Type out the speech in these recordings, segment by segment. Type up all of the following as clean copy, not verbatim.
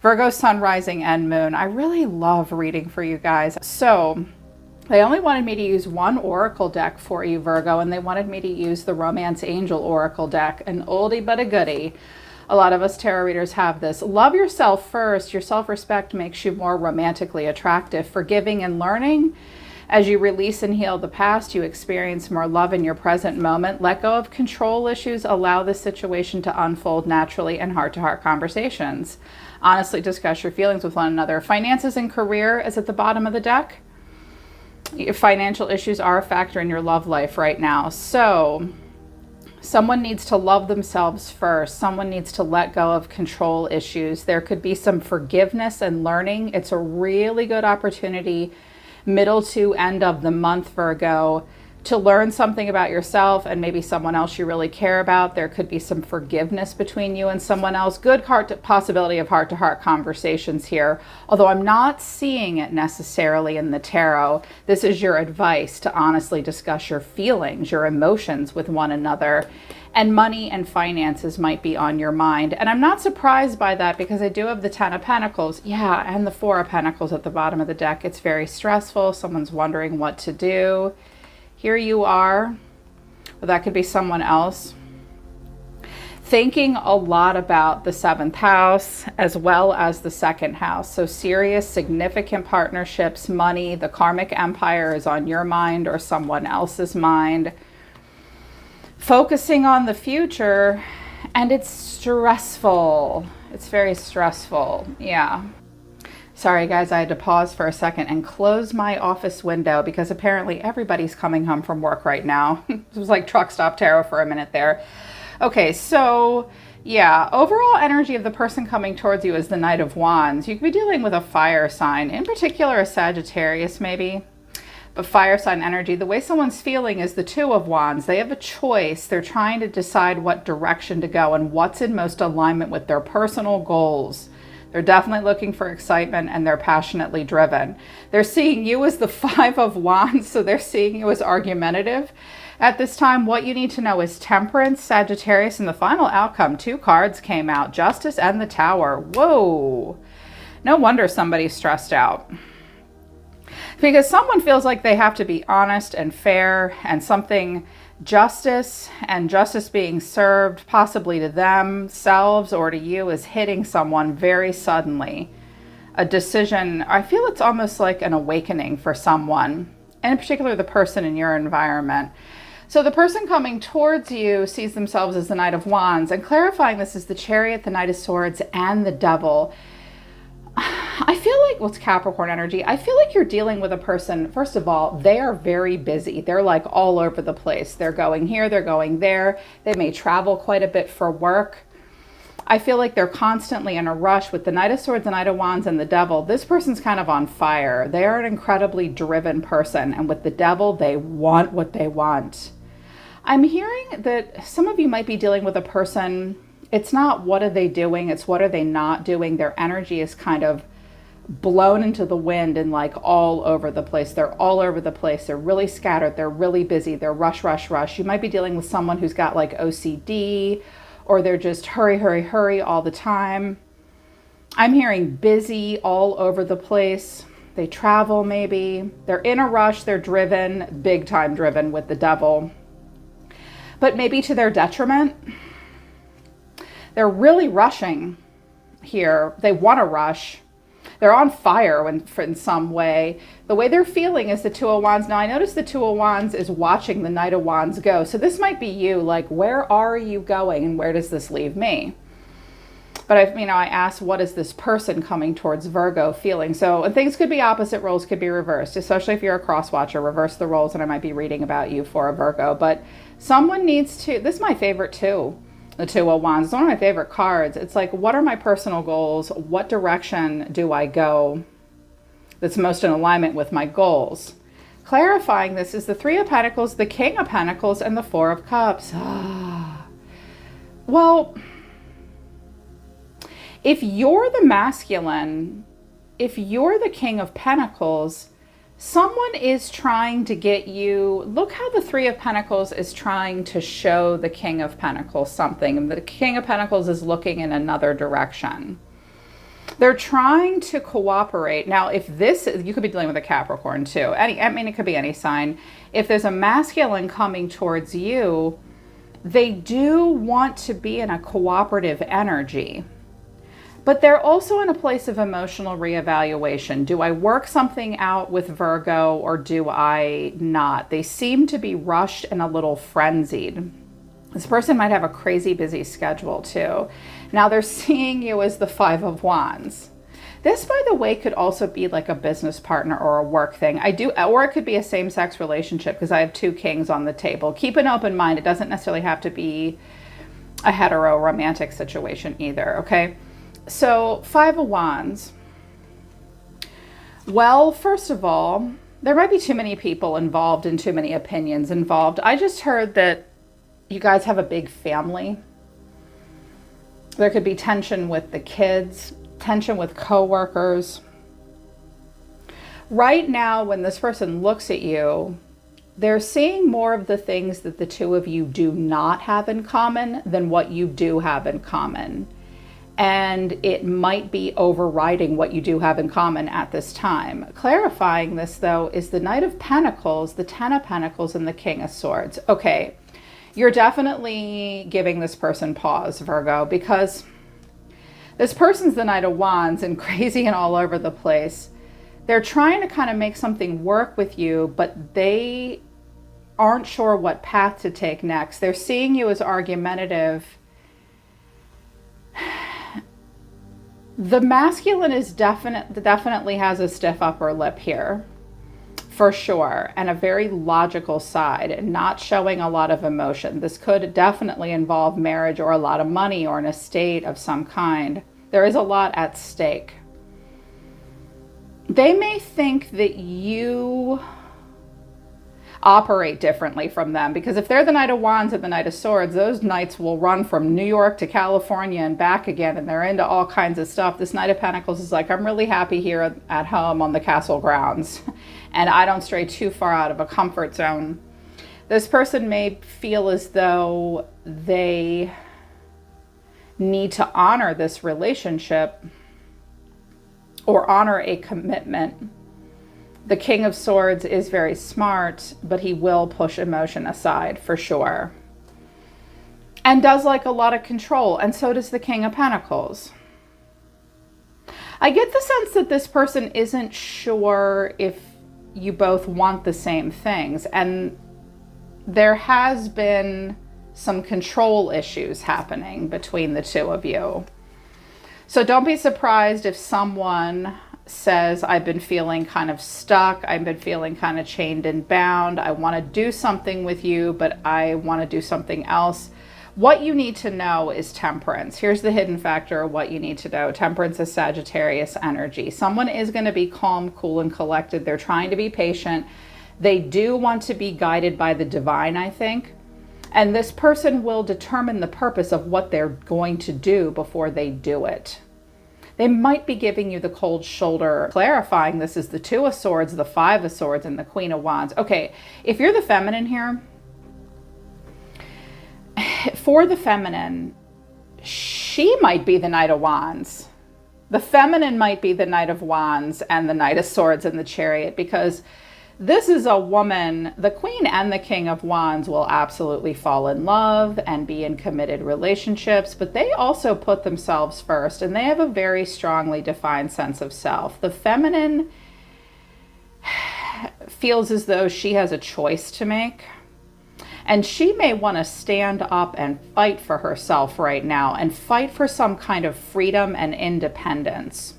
Virgo sun, rising, and moon. I really love reading for you guys. So they only wanted me to use one oracle deck for you, Virgo, and they wanted me to use the Romance Angel Oracle deck, an oldie but a goodie. A lot of us tarot readers have this. Love yourself first. Your self-respect makes you more romantically attractive. Forgiving and learning. As you release and heal the past, you experience more love in your present moment. Let go of control issues. Allow the situation to unfold naturally in heart-to-heart conversations. Honestly discuss your feelings with one another. Finances and career is at the bottom of the deck. Your financial issues are a factor in your love life right now. So someone needs to love themselves first. Someone needs to let go of control issues. There could be some forgiveness and learning. It's a really good opportunity, middle to end of the month, Virgo, to learn something about yourself and maybe someone else you really care about. There could be some forgiveness between you and someone else. Good possibility of heart-to-heart conversations here, although I'm not seeing it necessarily in the tarot. This is your advice to honestly discuss your feelings, your emotions with one another, and money and finances might be on your mind. And I'm not surprised by that because I do have the Ten of Pentacles, yeah, and the Four of Pentacles at the bottom of the deck. It's very stressful. Someone's wondering what to do. Here you are, or that could be someone else, thinking a lot about the 7th house as well as the 2nd house. So serious, significant partnerships, money, the karmic empire is on your mind or someone else's mind. Focusing on the future, and it's stressful. It's very stressful, yeah. Sorry guys, I had to pause for a second and close my office window because apparently everybody's coming home from work right now. It was like truck stop tarot for a minute there. Okay, so yeah, overall energy of the person coming towards you is the Knight of Wands. You could be dealing with a fire sign, in particular a Sagittarius maybe. But fire sign energy, the way someone's feeling is the Two of Wands. They have a choice. They're trying to decide what direction to go and what's in most alignment with their personal goals. They're definitely looking for excitement and they're passionately driven. They're seeing you as the Five of Wands, so they're seeing you as argumentative. At this time, what you need to know is Temperance, Sagittarius, and the final outcome. 2 cards came out, Justice and the Tower. Whoa. No wonder somebody's stressed out. Because someone feels like they have to be honest and fair and something justice and justice being served possibly to themselves or to you is hitting someone very suddenly. A decision, I feel it's almost like an awakening for someone, and in particular the person in your environment. So the person coming towards you sees themselves as the Knight of Wands, and clarifying this is the Chariot, the Knight of Swords, and the Devil. I feel like, well, it's Capricorn energy. I feel like you're dealing with a person, first of all, they are very busy. They're like all over the place. They're going here, they're going there. They may travel quite a bit for work. I feel like they're constantly in a rush with the Knight of Swords, the Knight of Wands, and the Devil. This person's kind of on fire. They are an incredibly driven person. And with the Devil, they want what they want. I'm hearing that some of you might be dealing with a person. It's not what are they doing, it's what are they not doing. Their energy is kind of blown into the wind and like all over the place. They're all over the place. They're really scattered. They're really busy. They're rush, rush, rush. You might be dealing with someone who's got like OCD, or they're just hurry, hurry, hurry all the time. I'm hearing busy all over the place. They travel maybe. They're in a rush. They're driven, big time driven with the Devil, but maybe to their detriment. They're really rushing here. They want to rush. They're on fire in some way. The way they're feeling is the Two of Wands. Now, I noticed the Two of Wands is watching the Knight of Wands go. So this might be you, like, where are you going and where does this leave me? But I asked, what is this person coming towards Virgo feeling? So things could be opposite, roles could be reversed, especially if you're a cross watcher. Reverse the roles and I might be reading about you for a Virgo. But someone needs to, this is my favorite too. The Two of Wands, it's one of my favorite cards. It's like, what are my personal goals? What direction do I go that's most in alignment with my goals? Clarifying this is the Three of Pentacles, the King of Pentacles, and the Four of Cups. Well, if you're the masculine, if you're the King of Pentacles, someone is trying to get you, look how the Three of Pentacles is trying to show the King of Pentacles something. And the King of Pentacles is looking in another direction. They're trying to cooperate. Now, if this, you could be dealing with a Capricorn too. I mean, it could be any sign. If there's a masculine coming towards you, they do want to be in a cooperative energy. But they're also in a place of emotional reevaluation. Do I work something out with Virgo or do I not? They seem to be rushed and a little frenzied. This person might have a crazy busy schedule too. Now they're seeing you as the Five of Wands. This, by the way, could also be like a business partner or a work thing. Or it could be a same-sex relationship because I have two kings on the table. Keep an open mind. It doesn't necessarily have to be a hetero romantic situation either, okay? So, Five of Wands. Well, first of all, there might be too many people involved and too many opinions involved. I just heard that you guys have a big family. There could be tension with the kids, tension with coworkers. Right now, when this person looks at you, they're seeing more of the things that the two of you do not have in common than what you do have in common. And it might be overriding what you do have in common at this time. Clarifying this, though, is the Knight of Pentacles, the Ten of Pentacles, and the King of Swords. Okay, you're definitely giving this person pause, Virgo, because this person's the Knight of Wands and crazy and all over the place. They're trying to kind of make something work with you, but they aren't sure what path to take next. They're seeing you as argumentative. The masculine is definitely has a stiff upper lip here, for sure, and a very logical side, not showing a lot of emotion. This could definitely involve marriage or a lot of money or an estate of some kind. There is a lot at stake. They may think that you operate differently from them, because if they're the Knight of Wands and the Knight of Swords, those knights will run from New York to California and back again, and they're into all kinds of stuff. This Knight of Pentacles is like, I'm really happy here at home on the castle grounds, and I don't stray too far out of a comfort zone. This person may feel as though they need to honor this relationship or honor a commitment. The King of Swords is very smart, but he will push emotion aside for sure. And does like a lot of control, and so does the King of Pentacles. I get the sense that this person isn't sure if you both want the same things, and there has been some control issues happening between the two of you. So don't be surprised if someone says, I've been feeling kind of stuck, I've been feeling kind of chained and bound, I want to do something with you, but I want to do something else. What you need to know is Temperance. Here's the hidden factor of what you need to know. Temperance is Sagittarius energy. Someone is going to be calm, cool, and collected. They're trying to be patient. They do want to be guided by the divine, I think. And this person will determine the purpose of what they're going to do before they do it. They might be giving you the cold shoulder. Clarifying this is the Two of Swords, the Five of Swords, and the Queen of Wands. Okay, if you're the feminine here, for the feminine, she might be the Knight of Wands. The feminine might be the Knight of Wands and the Knight of Swords and the Chariot, because this is a woman, the Queen and the King of Wands will absolutely fall in love and be in committed relationships, but they also put themselves first, and they have a very strongly defined sense of self. The feminine feels as though she has a choice to make, and she may want to stand up and fight for herself right now and fight for some kind of freedom and independence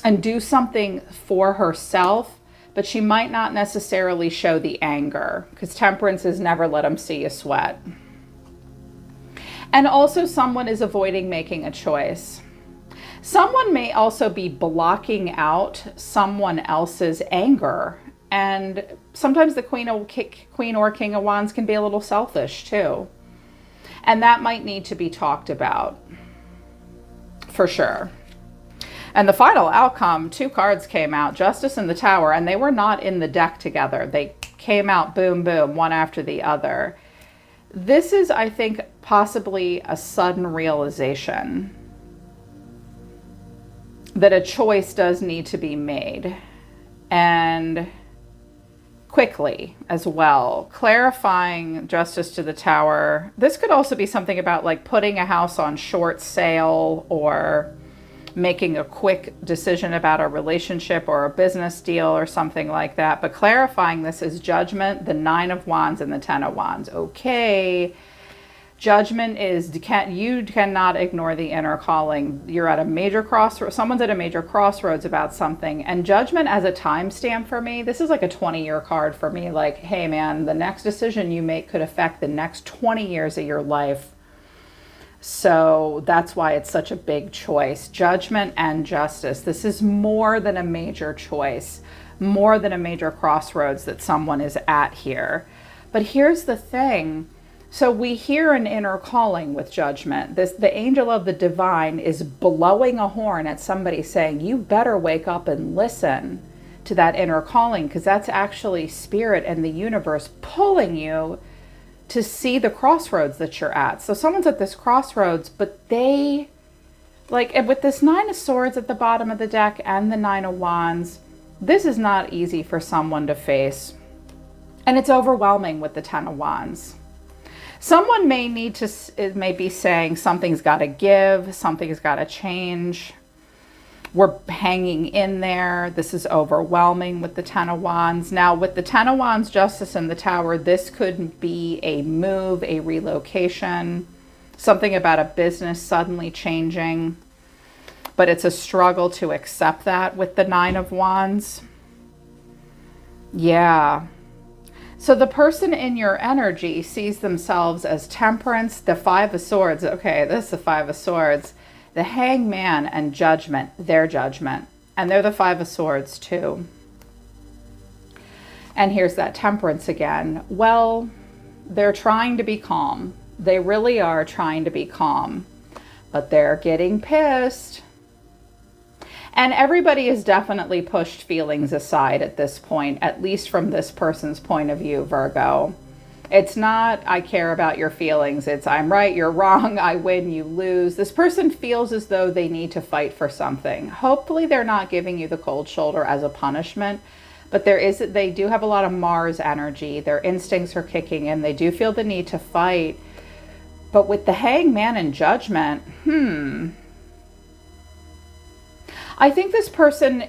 and do something for herself. But she might not necessarily show the anger, because Temperance is never let them see you sweat. And also someone is avoiding making a choice. Someone may also be blocking out someone else's anger. And sometimes the Queen or King of Wands can be a little selfish too. And that might need to be talked about for sure. And the final outcome, two cards came out, Justice and the Tower, and they were not in the deck together. They came out boom, boom, one after the other. This is, I think, possibly a sudden realization. that a choice does need to be made, and quickly as well. Clarifying justice to the Tower. This could also be something about like putting a house on short sale or making a quick decision about a relationship or a business deal or something like that. But clarifying this is Judgment, the 9 of Wands, and the 10 of Wands. Okay. Judgment is, you cannot ignore the inner calling. You're at a major crossroads. Someone's at a major crossroads about something. And Judgment as a timestamp for me, this is like a 20-year card for me. Like, hey man, the next decision you make could affect the next 20 years of your life. So that's why it's such a big choice. Judgment and Justice. This is more than a major choice, more than a major crossroads that someone is at here. But here's the thing. So we hear an inner calling with Judgment. The angel of the divine is blowing a horn at somebody saying, you better wake up and listen to that inner calling, because that's actually spirit and the universe pulling you to see the crossroads that you're at. So someone's at this crossroads, but they, like, and with this 9 of Swords at the bottom of the deck and the 9 of Wands, this is not easy for someone to face. And it's overwhelming with the 10 of Wands. Someone may be saying something's got to give, something's got to change. We're hanging in there. This is overwhelming with the 10 of Wands. Now, with the 10 of Wands, Justice, and the Tower, this could be a move, a relocation, something about a business suddenly changing. But it's a struggle to accept that with the 9 of Wands. Yeah. So the person in your energy sees themselves as Temperance, the 5 of Swords. Okay, this is the 5 of Swords. The Hangman and Judgment, their Judgment. And they're the 5 of Swords too. And here's that Temperance again. Well, they're trying to be calm. They really are trying to be calm. But they're getting pissed. And everybody has definitely pushed feelings aside at this point, at least from this person's point of view, Virgo. It's not, I care about your feelings. It's, I'm right, you're wrong, I win, you lose. This person feels as though they need to fight for something. Hopefully they're not giving you the cold shoulder as a punishment, but they do have a lot of Mars energy. Their instincts are kicking in. They do feel the need to fight. But with the Hangman and Judgment, I think this person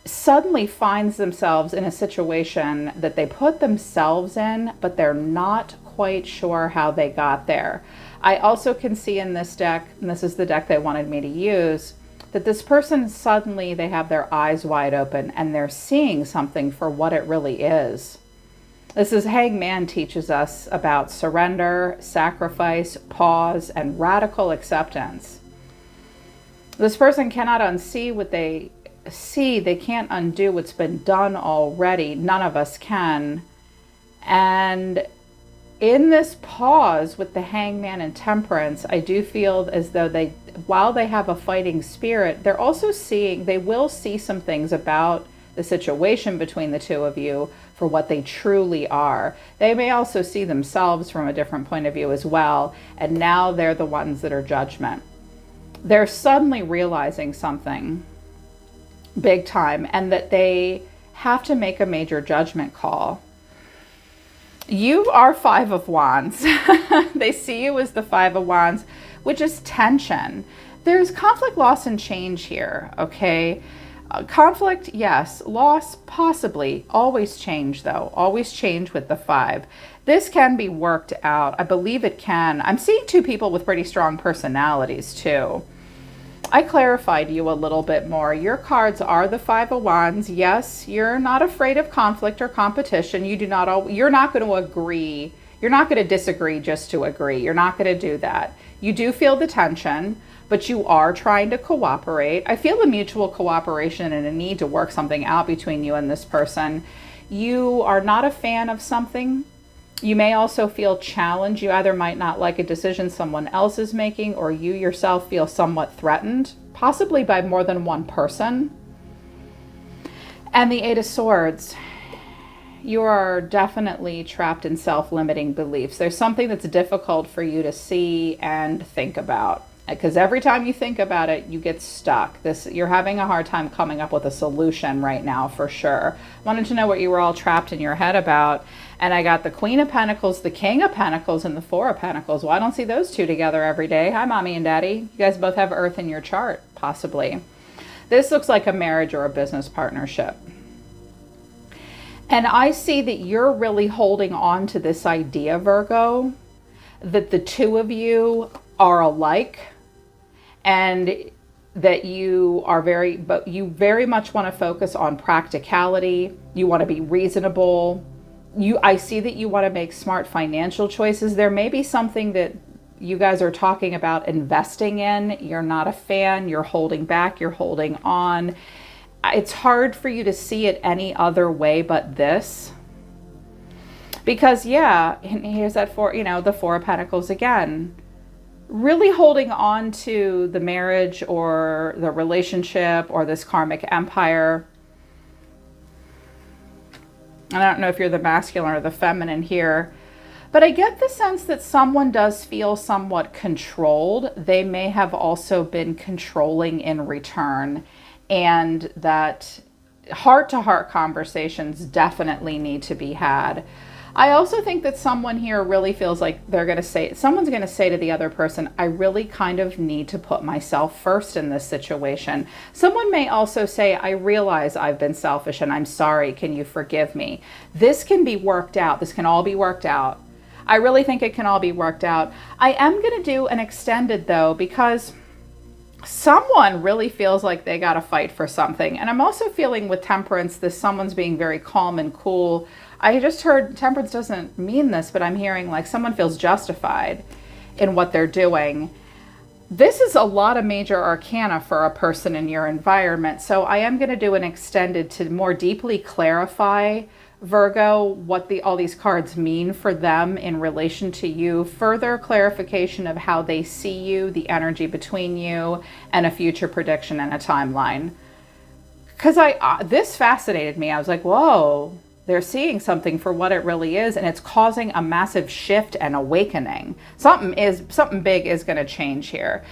suddenly finds themselves in a situation that they put themselves in, but they're not quite sure how they got there. I also can see in this deck, and this is the deck they wanted me to use, that this person suddenly, they have their eyes wide open and they're seeing something for what it really is. This is Hangman teaches us about surrender, sacrifice, pause, and radical acceptance. This person cannot unsee what they see. They can't undo what's been done already. None of us can. And in this pause with the Hangman and Temperance, I do feel as though while they have a fighting spirit, they're also they will see some things about the situation between the two of you for what they truly are. They may also see themselves from a different point of view as well. And now they're the ones that are Judgment. They're suddenly realizing something big time, and that they have to make a major judgment call. You are 5 of Wands. They see you as the 5 of Wands, which is tension. There's conflict, loss, and change here, okay? Conflict, yes. Loss, possibly. Always change, though. Always change with the 5. This can be worked out. I believe it can. I'm seeing 2 people with pretty strong personalities, too. I clarified you a little bit more. Your cards are the 5 of Wands. Yes, you're not afraid of conflict or competition. You're not going to agree. You're not going to disagree just to agree. You're not going to do that. You do feel the tension, but you are trying to cooperate. I feel a mutual cooperation and a need to work something out between you and this person. You are not a fan of something. You may also feel challenged. You either might not like a decision someone else is making, or you yourself feel somewhat threatened, possibly by more than one person. And the 8 of Swords. You are definitely trapped in self-limiting beliefs. There's something that's difficult for you to see and think about. because every time you think about it, you get stuck. You're having a hard time coming up with a solution right now, for sure. Wanted to know what you were all trapped in your head about. And I got the Queen of Pentacles, the King of Pentacles, and the Four of Pentacles. Well, I don't see those two together every day. Hi, Mommy and Daddy. You guys both have Earth in your chart, possibly. This looks like a marriage or a business partnership. And I see that you're really holding on to this idea, Virgo, that the two of you are alike, and that you very much want to focus on practicality. You want to be reasonable. I see that you want to make smart financial choices. There may be something that you guys are talking about investing in. You're not a fan. You're holding back. You're holding on. It's hard for you to see it any other way but this. Because, yeah, and here's that the Four of Pentacles again. Really holding on to the marriage or the relationship or this karmic empire. I don't know if you're the masculine or the feminine here, but I get the sense that someone does feel somewhat controlled. They may have also been controlling in return, and that heart-to-heart conversations definitely need to be had. I also think that someone here really feels like someone's going to say to the other person, I really kind of need to put myself first in this situation. Someone may also say, I realize I've been selfish and I'm sorry. Can you forgive me? This can be worked out. This can all be worked out. I really think it can all be worked out. I am going to do an extended though, because someone really feels like they got to fight for something. And I'm also feeling with Temperance, someone's being very calm and cool. I just heard Temperance doesn't mean this, but I'm hearing like someone feels justified in what they're doing. This is a lot of major arcana for a person in your environment. So I am going to do an extended to more deeply clarify, Virgo, what all these cards mean for them in relation to you. Further clarification of how they see you, the energy between you, and a future prediction and a timeline. Because this fascinated me. I was like, whoa. They're seeing something for what it really is, and it's causing a massive shift and awakening. Something big is going to change here.